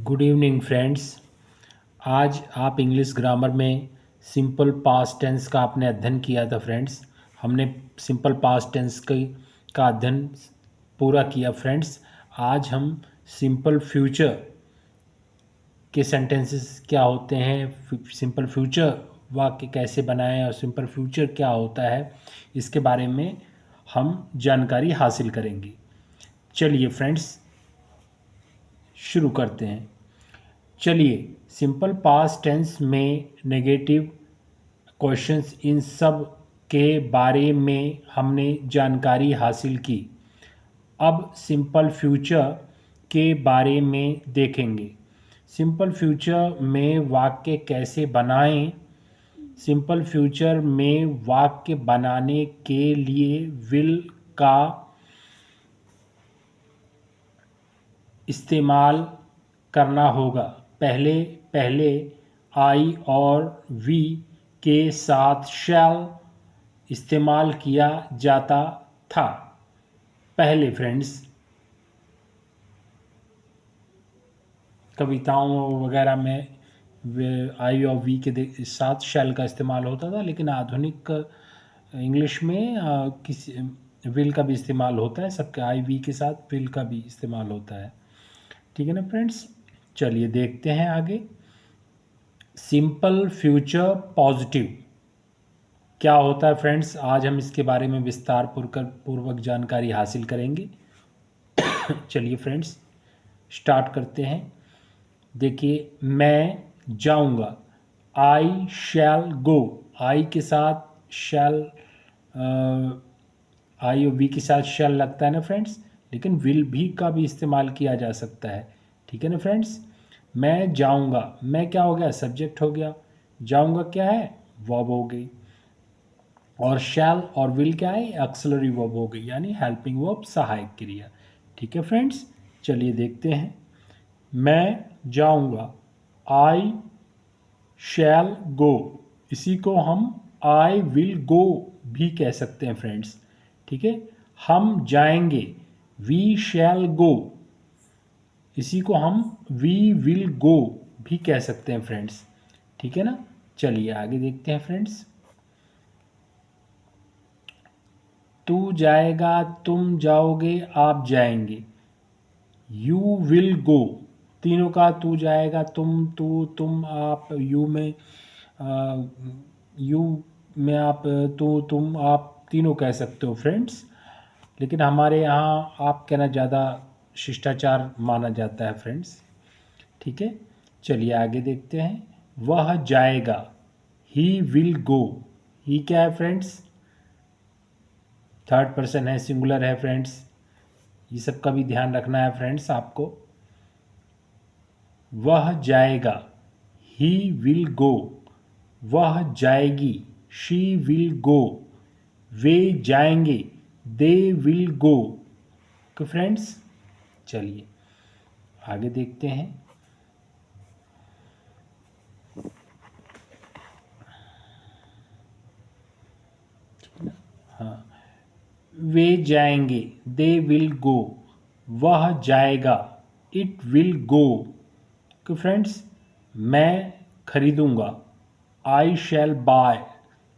Good evening friends. आज आप English grammar में सिंपल पास्ट टेंस का आपने अध्ययन किया था फ्रेंड्स। हमने सिंपल पास्ट टेंस का अध्ययन पूरा किया फ्रेंड्स। आज हम सिंपल फ्यूचर के सेंटेंसेस क्या होते हैं, सिंपल फ्यूचर वाक्य कैसे बनाएं और सिंपल फ्यूचर क्या होता है, इसके बारे में हम जानकारी हासिल करेंगे। चलिए फ्रेंड्स शुरू करते हैं। चलिए सिंपल पास्ट टेंस में नेगेटिव क्वेश्चंस, इन सब के बारे में हमने जानकारी हासिल की। अब सिंपल फ्यूचर के बारे में देखेंगे। सिंपल फ्यूचर में वाक्य कैसे बनाएं। सिंपल फ्यूचर में वाक्य बनाने के लिए विल का इस्तेमाल करना होगा। पहले पहले आई और वी के साथ शैल इस्तेमाल किया जाता था। पहले फ्रेंड्स कविताओं वगैरह में आई और वी के साथ शैल का इस्तेमाल होता था, लेकिन आधुनिक इंग्लिश में किसी विल का भी इस्तेमाल होता है। सबके आई वी के साथ विल का भी इस्तेमाल होता है। ठीक है ना फ्रेंड्स। चलिए देखते हैं आगे। सिंपल फ्यूचर पॉजिटिव क्या होता है फ्रेंड्स, आज हम इसके बारे में विस्तार पूर्वक जानकारी हासिल करेंगे। चलिए फ्रेंड्स स्टार्ट करते हैं। देखिए, मैं जाऊंगा, आई शैल गो। आई के साथ शैल, आई और वी के साथ शैल लगता है ना फ्रेंड्स, लेकिन विल भी का भी इस्तेमाल किया जा सकता है। ठीक है ना फ्रेंड्स। मैं जाऊंगा, मैं क्या हो गया, सब्जेक्ट हो गया। जाऊंगा क्या है, वर्ब हो गई। और शैल और विल क्या है, एक्सलरी वर्ब हो गई, यानी हेल्पिंग वर्ब, सहायक क्रिया। ठीक है फ्रेंड्स। चलिए देखते हैं। मैं जाऊंगा, आई शैल गो। इसी को हम आई विल गो भी कह सकते हैं फ्रेंड्स। ठीक है। हम जाएंगे, वी शैल गो। इसी को हम वी विल गो भी कह सकते हैं फ्रेंड्स। ठीक है ना। चलिए आगे देखते हैं फ्रेंड्स। तू जाएगा, तुम जाओगे, आप जाएंगे, यू विल गो। तीनों का तू जाएगा, तुम आप, यू में आप, तुम आप तीनों कह सकते हो फ्रेंड्स। लेकिन हमारे यहाँ आप कहना ज़्यादा शिष्टाचार माना जाता है फ्रेंड्स। ठीक है। चलिए आगे देखते हैं। वह जाएगा, ही विल गो। ही क्या है फ्रेंड्स, थर्ड पर्सन है, सिंगुलर है फ्रेंड्स। ये सब का भी ध्यान रखना है फ्रेंड्स आपको। वह जाएगा, ही विल गो। वह जाएगी, शी विल गो। वे जाएंगे, दे विल गो। तो फ्रेंड्स चलिए आगे देखते हैं। हाँ, वे जाएंगे, दे विल गो। वह जाएगा, इट विल गो। तो फ्रेंड्स मैं खरीदूंगा, आई शैल बाय।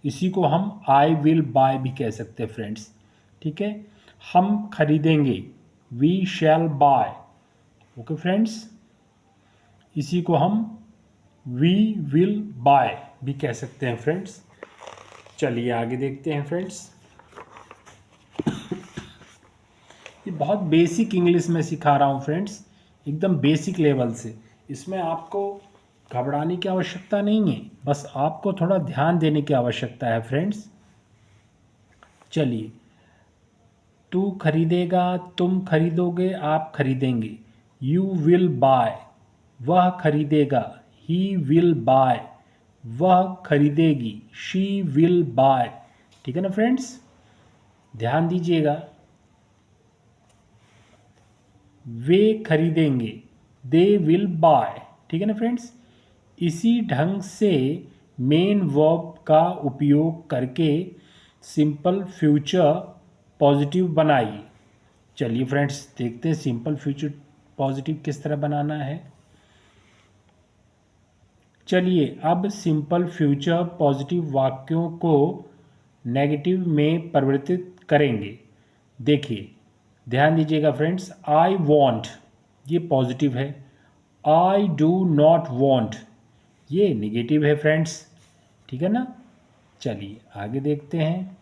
इसी को हम आई विल बाय भी कह सकते हैं फ्रेंड्स। ठीक है। हम खरीदेंगे, we shall buy. Okay friends. इसी को हम वी विल बाय भी कह सकते हैं फ्रेंड्स। चलिए आगे देखते हैं फ्रेंड्स। ये बहुत बेसिक इंग्लिश में सिखा रहा हूँ फ्रेंड्स, एकदम बेसिक लेवल से। इसमें आपको घबराने की आवश्यकता नहीं है, बस आपको थोड़ा ध्यान देने की आवश्यकता है फ्रेंड्स। चलिए, तू खरीदेगा, तुम खरीदोगे, आप खरीदेंगे, यू विल बाय। वह खरीदेगा, ही विल बाय। वह खरीदेगी, शी विल बाय। ठीक है ना फ्रेंड्स। ध्यान दीजिएगा, वे खरीदेंगे, दे विल बाय। ठीक है ना फ्रेंड्स। इसी ढंग से मेन वर्ब का उपयोग करके सिंपल फ्यूचर पॉजिटिव बनाइए। चलिए फ्रेंड्स देखते हैं सिंपल फ्यूचर पॉजिटिव किस तरह बनाना है। चलिए अब सिंपल फ्यूचर पॉजिटिव वाक्यों को नेगेटिव में परिवर्तित करेंगे। देखिए, ध्यान दीजिएगा फ्रेंड्स, आई वॉन्ट ये पॉजिटिव है, आई डू नॉट वॉन्ट ये नेगेटिव है फ्रेंड्स, ठीक है ना। चलिए आगे देखते हैं।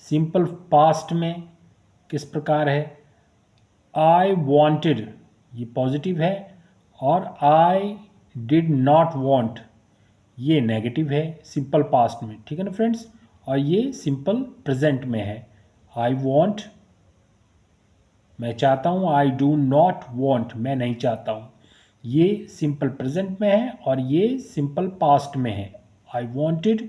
सिंपल पास्ट में किस प्रकार है, आई वॉन्टेड ये पॉजिटिव है और आई डिड नॉट वॉन्ट ये नेगेटिव है सिंपल पास्ट में, ठीक है ना फ्रेंड्स। और ये सिंपल प्रेजेंट में है, आई वॉन्ट मैं चाहता हूँ, आई डू नॉट वॉन्ट मैं नहीं चाहता हूँ। ये सिंपल प्रेजेंट में है और ये सिंपल पास्ट में है, I wanted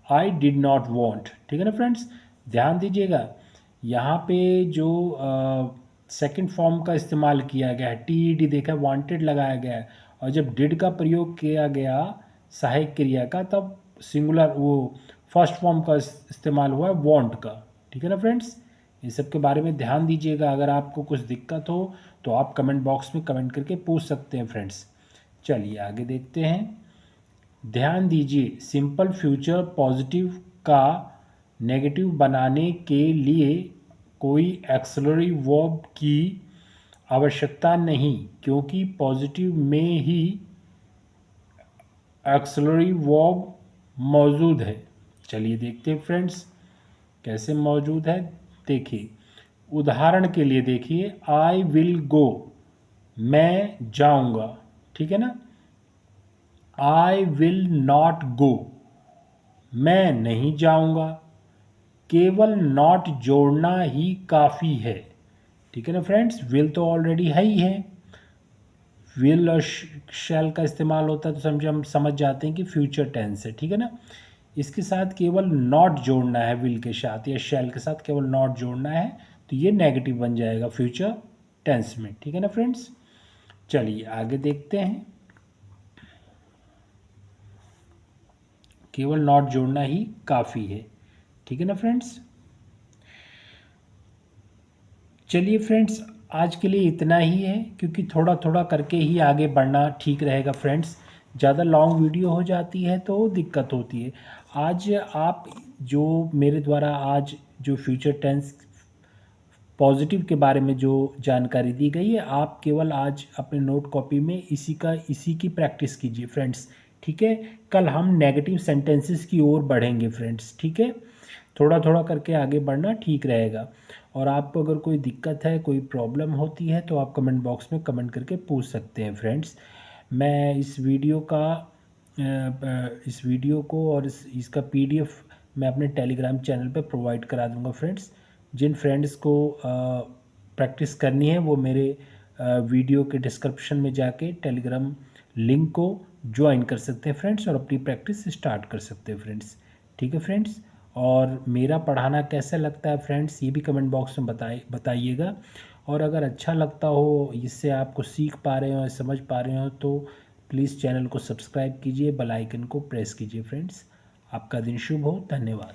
I did not want, ठीक है ना फ्रेंड्स। ध्यान दीजिएगा यहाँ पे जो सेकंड फॉर्म का इस्तेमाल किया गया है, टी देखा वांटेड लगाया गया है, और जब डिड का प्रयोग किया गया सहायक क्रिया का तब सिंगुलर वो फर्स्ट फॉर्म का इस्तेमाल हुआ है वांट का, ठीक है ना फ्रेंड्स। ये सब के बारे में ध्यान दीजिएगा। अगर आपको कुछ दिक्कत हो तो आप कमेंट बॉक्स में कमेंट करके पूछ सकते हैं फ्रेंड्स। चलिए आगे देखते हैं। ध्यान दीजिए, सिंपल फ्यूचर पॉजिटिव का नेगेटिव बनाने के लिए कोई एक्सलरी वर्ब की आवश्यकता नहीं, क्योंकि पॉजिटिव में ही एक्सलरी वर्ब मौजूद है। चलिए देखते हैं फ्रेंड्स कैसे मौजूद है। देखिए उदाहरण के लिए देखिए, आई विल गो मैं जाऊंगा, ठीक है ना। आई विल नॉट गो मैं नहीं जाऊंगा। केवल नॉट जोड़ना ही काफ़ी है, ठीक है ना फ्रेंड्स। विल तो ऑलरेडी है ही है, विल और शैल का इस्तेमाल होता है तो हम समझ जाते हैं कि फ्यूचर टेंस है, ठीक है ना। इसके साथ केवल नॉट जोड़ना है, विल के साथ या शैल के साथ केवल नॉट जोड़ना है तो ये नेगेटिव बन जाएगा फ्यूचर टेंस में, ठीक है ना फ्रेंड्स। चलिए आगे देखते हैं। केवल नॉट जोड़ना ही काफ़ी है, ठीक है ना फ्रेंड्स। चलिए फ्रेंड्स आज के लिए इतना ही है, क्योंकि थोड़ा थोड़ा करके ही आगे बढ़ना ठीक रहेगा फ्रेंड्स। ज़्यादा लॉन्ग वीडियो हो जाती है तो दिक्कत होती है। आज आप जो मेरे द्वारा आज जो फ्यूचर टेंस पॉजिटिव के बारे में जो जानकारी दी गई है, आप केवल आज अपने नोट कॉपी में इसी की प्रैक्टिस कीजिए फ्रेंड्स, ठीक है। कल हम नेगेटिव सेंटेंसेस की ओर बढ़ेंगे फ्रेंड्स, ठीक है। थोड़ा थोड़ा करके आगे बढ़ना ठीक रहेगा। और आपको अगर कोई दिक्कत है, कोई प्रॉब्लम होती है तो आप कमेंट बॉक्स में कमेंट करके पूछ सकते हैं फ्रेंड्स। मैं इस वीडियो को और इसका PDF मैं अपने टेलीग्राम चैनल पे प्रोवाइड करा दूंगा फ्रेंड्स। जिन फ्रेंड्स को प्रैक्टिस करनी है वो मेरे वीडियो के डिस्क्रिप्शन में जाके टेलीग्राम लिंक को ज्वाइन कर सकते हैं फ्रेंड्स और अपनी प्रैक्टिस स्टार्ट कर सकते हैं फ्रेंड्स, ठीक है फ्रेंड्स। और मेरा पढ़ाना कैसा लगता है फ्रेंड्स ये भी कमेंट बॉक्स में बताइएगा। और अगर अच्छा लगता हो, इससे आपको सीख पा रहे हो, समझ पा रहे हो तो प्लीज़ चैनल को सब्सक्राइब कीजिए, बेल आइकन को प्रेस कीजिए फ्रेंड्स। आपका दिन शुभ हो, धन्यवाद।